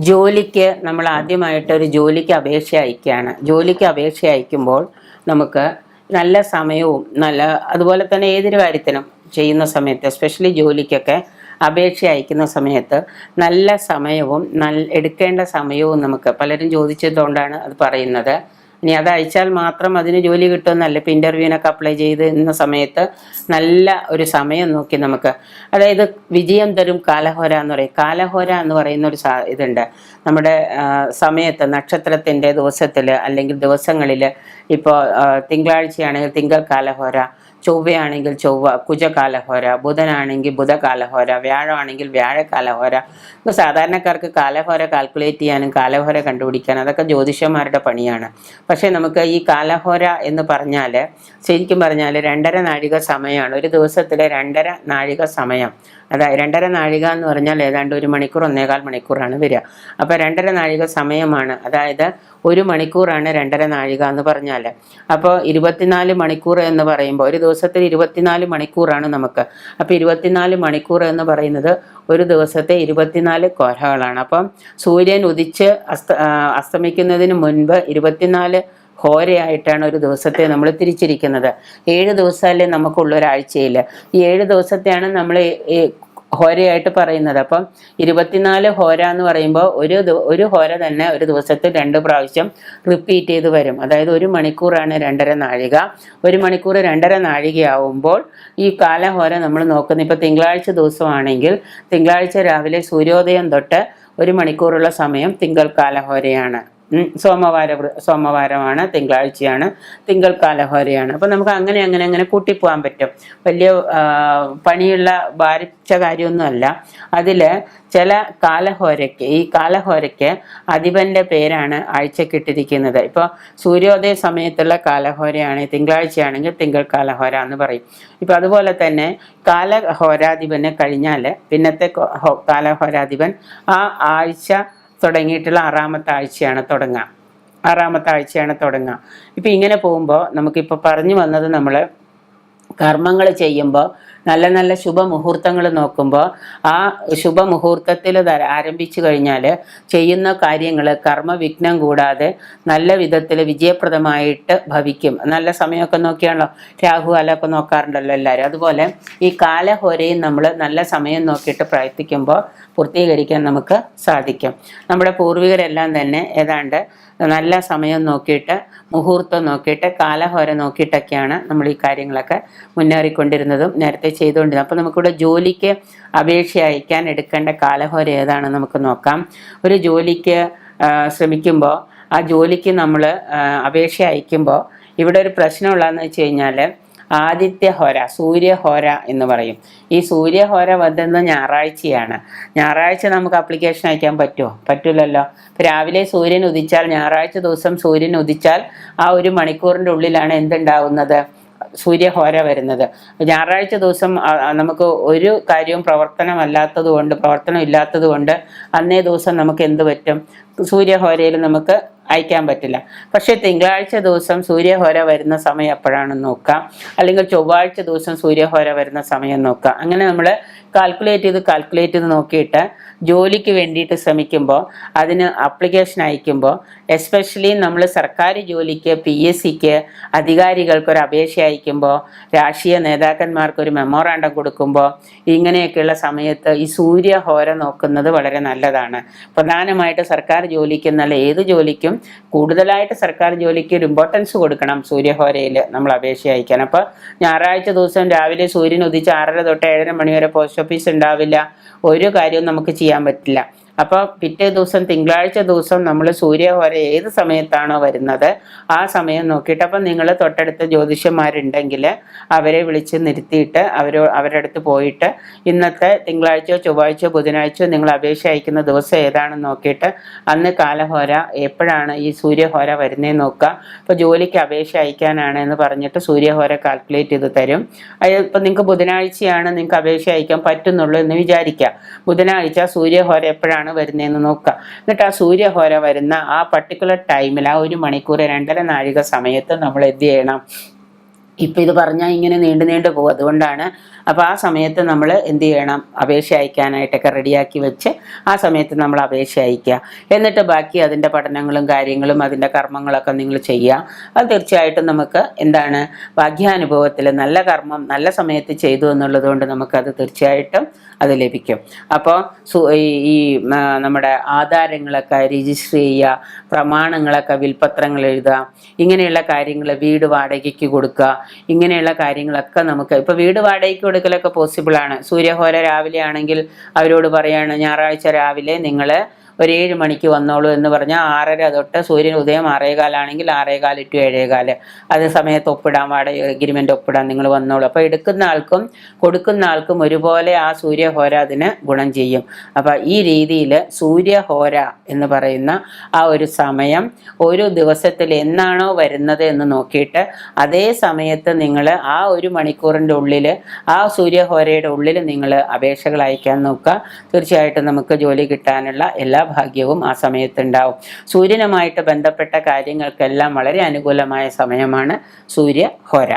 ജോലിക്ക് നമ്മൾ ആദ്യമായിട്ട് ഒരു ജോലിക്ക് അപേക്ഷ അയക്കുകയാണ്. ജോലിക്ക് അപേക്ഷ അയക്കുമ്പോൾ നമുക്ക് നല്ല സമയവും അതുപോലെ തന്നെ ഏതൊരു കാര്യത്തിനും ചെയ്യുന്ന സമയത്ത്, എസ്പെഷ്യലി ജോലിക്കൊക്കെ അപേക്ഷ അയക്കുന്ന സമയത്ത് നല്ല സമയവും എടുക്കേണ്ട സമയവും നമുക്ക് പലരും ചോദിച്ചതുകൊണ്ടാണ് അത് പറയുന്നത്. ഇനി അത് അയച്ചാൽ മാത്രം അതിന് ജോലി കിട്ടുമെന്നല്ല. ഇപ്പം ഇൻ്റർവ്യൂവിനൊക്കെ അപ്ലൈ ചെയ്ത് ഇന്ന സമയത്ത് നല്ല ഒരു സമയം നോക്കി നമുക്ക്, അതായത് വിജയം തരും കാലഹോര എന്ന് പറയും. കാലഹോര എന്ന് പറയുന്ന ഒരു ഇതുണ്ട് നമ്മുടെ സമയത്ത്, നക്ഷത്രത്തിൻ്റെ ദിവസത്തിൽ അല്ലെങ്കിൽ ദിവസങ്ങളിൽ. ഇപ്പോൾ തിങ്കളാഴ്ചയാണെങ്കിൽ തിങ്കൾ കാലഹോര, ചൊവ്വയാണെങ്കിൽ ചൊവ്വ കുജകാലഹോര, ബുധനാണെങ്കിൽ ബുധകാലഹോര, വ്യാഴമാണെങ്കിൽ വ്യാഴകാലഹോര. ഇപ്പോൾ സാധാരണക്കാർക്ക് കാലഹോര കാൽക്കുലേറ്റ് ചെയ്യാനും കാലഹോര കണ്ടുപിടിക്കാനും അതൊക്കെ ജ്യോതിഷന്മാരുടെ പണിയാണ്. പക്ഷേ നമുക്ക് ഈ കാലഹോര എന്ന് പറഞ്ഞാൽ ശരിക്കും പറഞ്ഞാൽ 2.5 നാഴിക സമയമാണ്. ഒരു ദിവസത്തിലെ 2.5 നാഴിക സമയം. അതായത് 2.5 നാഴിക എന്ന് പറഞ്ഞാൽ ഏതാണ്ട് 1 മണിക്കൂർ 1.25 മണിക്കൂറാണ് വരിക. അപ്പോൾ 2.5 നാഴിക സമയമാണ്. അതായത് 1 മണിക്കൂറാണ് 2.5 നാഴിക എന്ന് പറഞ്ഞാൽ. അപ്പോൾ 24 മണിക്കൂർ എന്ന് പറയുമ്പോൾ ഒരു ദിവസത്തിൽ 24 മണിക്കൂറാണ് നമുക്ക്. അപ്പോൾ 24 മണിക്കൂർ എന്ന് പറയുന്നത് ഒരു ദിവസത്തെ 24 കോരകളാണ്. അപ്പം സൂര്യൻ ഉദിച്ച് അസ്തമിക്കുന്നതിന് മുൻപ് 24 ഹോരയായിട്ടാണ് ഒരു ദിവസത്തെ നമ്മൾ തിരിച്ചിരിക്കുന്നത്. 7 ദിവസമല്ലേ നമുക്കുള്ളൊരാഴ്ചയിൽ. ഈ 7 ദിവസത്തെയാണ് നമ്മൾ ഹോരയായിട്ട് പറയുന്നത്. അപ്പം 24 ഹോര എന്ന് പറയുമ്പോൾ ഒരു ഹോര തന്നെ ഒരു ദിവസത്തിൽ 2 പ്രാവശ്യം റിപ്പീറ്റ് ചെയ്ത് വരും. അതായത് 1 മണിക്കൂറാണ് 2.5 നാഴിക. 1 മണിക്കൂർ 2.5 നാഴികയാവുമ്പോൾ ഈ കാലഹോര നമ്മൾ നോക്കുന്നത്, ഇപ്പോൾ തിങ്കളാഴ്ച ദിവസമാണെങ്കിൽ തിങ്കളാഴ്ച രാവിലെ സൂര്യോദയം തൊട്ട് 1 മണിക്കൂറുള്ള സമയം തിങ്കൾ കാലഹോരയാണ്. സോമവാരമാണ്, തിങ്കളാഴ്ചയാണ്, തിങ്കൾ കാലഹോരയാണ്. അപ്പോൾ നമുക്ക് അങ്ങനെ കൂട്ടിപ്പോകാൻ പറ്റും. വലിയ പണിയുള്ള ഭാരിച്ച കാര്യമൊന്നുമല്ല. അതിൽ ചില ഈ കാലഹോരയ്ക്ക് അധിപൻ്റെ പേരാണ് ആഴ്ചക്കിട്ടിരിക്കുന്നത്. ഇപ്പോൾ സൂര്യോദയ സമയത്തുള്ള കാലഹോരയാണ് തിങ്കളാഴ്ചയാണെങ്കിൽ തിങ്കൾ കാലഹോര എന്ന് പറയും. ഇപ്പോൾ അതുപോലെ തന്നെ കാലഹോരാധിപനെ കഴിഞ്ഞാൽ പിന്നത്തെ കാലഹോരാധിപൻ ആ ആഴ്ച തുടങ്ങിയിട്ടുള്ള 6ാമത്തെ ആഴ്ചയാണ് തുടങ്ങുക. ഇപ്പം ഇങ്ങനെ പോകുമ്പോൾ നമുക്കിപ്പോൾ പറഞ്ഞു വന്നത്, നമ്മൾ കർമ്മങ്ങൾ ചെയ്യുമ്പോൾ നല്ല ശുഭമുഹൂർത്തങ്ങൾ നോക്കുമ്പോൾ ആ ശുഭമുഹൂർത്തത്തിൽ ആരംഭിച്ചു കഴിഞ്ഞാൽ ചെയ്യുന്ന കാര്യങ്ങൾ കർമ്മവിഘ്നം കൂടാതെ നല്ല വിധത്തിൽ വിജയപ്രദമായിട്ട് ഭവിക്കും. നല്ല സമയമൊക്കെ നോക്കിയാണല്ലോ, രാഹുകാലമൊക്കെ നോക്കാറുണ്ടല്ലോ എല്ലാവരും. അതുപോലെ ഈ കാലഹോരയും നമ്മൾ നല്ല സമയം നോക്കിയിട്ട് പ്രയത്നിക്കുമ്പോൾ പൂർത്തീകരിക്കാൻ നമുക്ക് സാധിക്കും. നമ്മുടെ പൂർവികരെല്ലാം തന്നെ ഏതാണ്ട് നല്ല സമയം നോക്കിയിട്ട്, മുഹൂർത്തം നോക്കിയിട്ട്, കാലഹോര നോക്കിയിട്ടൊക്കെയാണ് നമ്മൾ ഈ കാര്യങ്ങളൊക്കെ മുന്നേറിക്കൊണ്ടിരുന്നതും നേരത്തെ ചെയ്തുകൊണ്ടിരുന്നത്. അപ്പോൾ നമുക്കിവിടെ ജോലിക്ക് അപേക്ഷ അയക്കാൻ എടുക്കേണ്ട കാലഹോര ഏതാണെന്ന് നമുക്ക് നോക്കാം. ഒരു ജോലിക്ക് ശ്രമിക്കുമ്പോൾ ആ ജോലിക്ക് നമ്മൾ അപേക്ഷ അയക്കുമ്പോൾ ഇവിടെ ഒരു പ്രശ്നമുള്ളതെന്ന് വെച്ച് കഴിഞ്ഞാൽ ആദിത്യഹോര, സൂര്യഹോര എന്ന് പറയും. ഈ സൂര്യഹോര വരുന്നത് ഞായറാഴ്ചയാണ്. ഞായറാഴ്ച നമുക്ക് അപ്ലിക്കേഷൻ അയക്കാൻ പറ്റുമോ? പറ്റില്ലല്ലോ. രാവിലെ സൂര്യൻ ഉദിച്ചാൽ, ഞായറാഴ്ച ദിവസം സൂര്യൻ ഉദിച്ചാൽ ആ 1 മണിക്കൂറിൻ്റെ ഉള്ളിലാണ് എന്തുണ്ടാവുന്നത്? സൂര്യഹോര വരുന്നത്. ഞായറാഴ്ച ദിവസം നമുക്ക് ഒരു കാര്യവും പ്രവർത്തനം ഇല്ലാത്തത് കൊണ്ട് അന്നേ ദിവസം നമുക്ക് എന്ത് പറ്റും? സൂര്യഹോരയിൽ നമുക്ക് അയക്കാൻ പറ്റില്ല. പക്ഷേ തിങ്കളാഴ്ച ദിവസം സൂര്യഹോര വരുന്ന സമയം എപ്പോഴാണെന്ന് നോക്കാം, അല്ലെങ്കിൽ ചൊവ്വാഴ്ച ദിവസം സൂര്യഹോര വരുന്ന സമയം നോക്കാം. അങ്ങനെ നമ്മൾ കാൽക്കുലേറ്റ് ചെയ്ത് നോക്കിയിട്ട് ജോലിക്ക് വേണ്ടിയിട്ട് ശ്രമിക്കുമ്പോൾ, അതിന് അപ്ലിക്കേഷൻ അയക്കുമ്പോൾ, എസ്പെഷ്യലി നമ്മൾ സർക്കാർ ജോലിക്ക് PSCക്ക് അധികാരികൾക്കൊരു അപേക്ഷ അയക്കുമ്പോൾ, രാഷ്ട്രീയ നേതാക്കന്മാർക്കൊരു മെമ്മോറാണ്ടം കൊടുക്കുമ്പോൾ, ഇങ്ങനെയൊക്കെയുള്ള സമയത്ത് ഈ സൂര്യഹോര നോക്കുന്നത് വളരെ നല്ലതാണ്. പ്രധാനമായിട്ട് സർക്കാർ ജോലിക്ക് എന്നല്ല, ഏത് ജോലിക്കും കൂടുതലായിട്ട് സർക്കാർ ജോലിക്ക് ഒരു ഇമ്പോർട്ടൻസ് കൊടുക്കണം സൂര്യഹോരയിൽ നമ്മൾ അപേക്ഷ അയക്കാൻ. അപ്പോൾ ഞായറാഴ്ച ദിവസം രാവിലെ സൂര്യൻ ഉദിച്ച് 6:30 തൊട്ട് 7:30 മണി വരെ പോസ്റ്റ് ഓഫീസ് ഉണ്ടാവില്ല. ഒരു കാര്യവും നമുക്ക് ചെയ്യാൻ പറ്റില്ല. അപ്പോൾ പിറ്റേ ദിവസം തിങ്കളാഴ്ച ദിവസം നമ്മൾ സൂര്യഹോര ഏത് സമയത്താണോ വരുന്നത് ആ സമയം നോക്കിയിട്ട്, അപ്പം നിങ്ങൾ തൊട്ടടുത്ത ജ്യോതിഷന്മാരുണ്ടെങ്കിൽ അവരെ വിളിച്ച് നിർത്തിയിട്ട് അവരുടെ അടുത്ത് പോയിട്ട് ഇന്നത്തെ തിങ്കളാഴ്ചയോ ചൊവ്വാഴ്ചയോ ബുധനാഴ്ചയോ നിങ്ങൾ അപേക്ഷ അയക്കുന്ന ദിവസം ഏതാണെന്ന് നോക്കിയിട്ട് അന്ന് കാലഹോര എപ്പോഴാണ് ഈ സൂര്യഹോര വരുന്നതെന്ന് നോക്കുക. ഇപ്പോൾ ജോലിക്ക് അപേക്ഷ അയക്കാനാണ് എന്ന് പറഞ്ഞിട്ട് സൂര്യഹോര കാൽക്കുലേറ്റ് ചെയ്ത് തരും. ഇപ്പം നിങ്ങൾക്ക് ബുധനാഴ്ചയാണ് നിങ്ങൾക്ക് അപേക്ഷ അയക്കാൻ പറ്റുന്നുള്ളൂ എന്ന് വിചാരിക്കുക. ബുധനാഴ്ച സൂര്യഹോര എപ്പോഴാണ് വരുന്നതെന്ന് നോക്കുക. എന്നിട്ട് ആ സൂര്യഹോര വരുന്ന ആ പർട്ടിക്കുലർ ടൈമിൽ, ആ 1 മണിക്കൂർ 2.5 നാഴിക സമയത്ത് നമ്മൾ എന്ത് ചെയ്യണം? ഇപ്പം ഇത് പറഞ്ഞാൽ ഇങ്ങനെ നീണ്ടു പോകും. അതുകൊണ്ടാണ് അപ്പോൾ ആ സമയത്ത് നമ്മൾ എന്ത് ചെയ്യണം, അപേക്ഷ അയക്കാനായിട്ടൊക്കെ റെഡിയാക്കി വെച്ച് ആ സമയത്ത് നമ്മൾ അപേക്ഷ അയക്കുക. എന്നിട്ട് ബാക്കി അതിൻ്റെ പഠനങ്ങളും കാര്യങ്ങളും അതിൻ്റെ കർമ്മങ്ങളൊക്കെ നിങ്ങൾ ചെയ്യുക. അത് തീർച്ചയായിട്ടും നമുക്ക് എന്താണ്, ഭാഗ്യാനുഭവത്തിൽ നല്ല കർമ്മം നല്ല സമയത്ത് ചെയ്തു എന്നുള്ളത് കൊണ്ട് നമുക്കത് തീർച്ചയായിട്ടും അത് ലഭിക്കും. അപ്പോൾ ഈ നമ്മുടെ ആധാരങ്ങളൊക്കെ രജിസ്റ്റർ ചെയ്യുക, പ്രമാണങ്ങളൊക്കെ വിൽപത്രങ്ങൾ എഴുതുക, ഇങ്ങനെയുള്ള കാര്യങ്ങൾ, വീട് വാടകയ്ക്ക് കൊടുക്കുക, ഇങ്ങനെയുള്ള കാര്യങ്ങളൊക്കെ നമുക്ക് ഇപ്പോൾ വീട് വാടകയ്ക്ക് കൊടുക്കലൊക്കെ പോസിബിളാണ്. സൂര്യഹോര രാവിലെ ആണെങ്കിൽ അവരോട് പറയാണ് ഞായറാഴ്ച രാവിലെ നിങ്ങൾ ഒരു 7 മണിക്ക് വന്നോളൂ എന്ന് പറഞ്ഞാൽ 6:30 തൊട്ട് സൂര്യൻ ഉദയം 6:15 ആണെങ്കിൽ 6:15 to 7:15 അതേ സമയത്ത് ഒപ്പിടാൻ, വാടക എഗ്രിമെൻ്റ് ഒപ്പിടാൻ നിങ്ങൾ വന്നോളൂ. അപ്പോൾ എടുക്കുന്ന ആൾക്കും കൊടുക്കുന്ന ആൾക്കും ഒരുപോലെ ആ സൂര്യഹോര അതിന് ഗുണം ചെയ്യും. അപ്പോൾ ഈ രീതിയിൽ സൂര്യഹോര എന്ന് പറയുന്ന ആ ഒരു സമയം ഒരു ദിവസത്തിൽ എന്നാണോ വരുന്നത് എന്ന് നോക്കിയിട്ട് അതേ സമയത്ത് നിങ്ങൾ ആ 1 മണിക്കൂറിൻ്റെ ഉള്ളിൽ ആ സൂര്യഹോരയുടെ ഉള്ളിൽ നിങ്ങൾ അപേക്ഷകൾ അയക്കാൻ നോക്കുക. തീർച്ചയായിട്ടും നമുക്ക് ജോലി കിട്ടാനുള്ള എല്ലാ ഭാഗ്യവും ആ സമയത്തുണ്ടാവും. സൂര്യനുമായിട്ട് ബന്ധപ്പെട്ട കാര്യങ്ങൾക്കെല്ലാം വളരെ അനുകൂലമായ സമയമാണ് സൂര്യഹോര.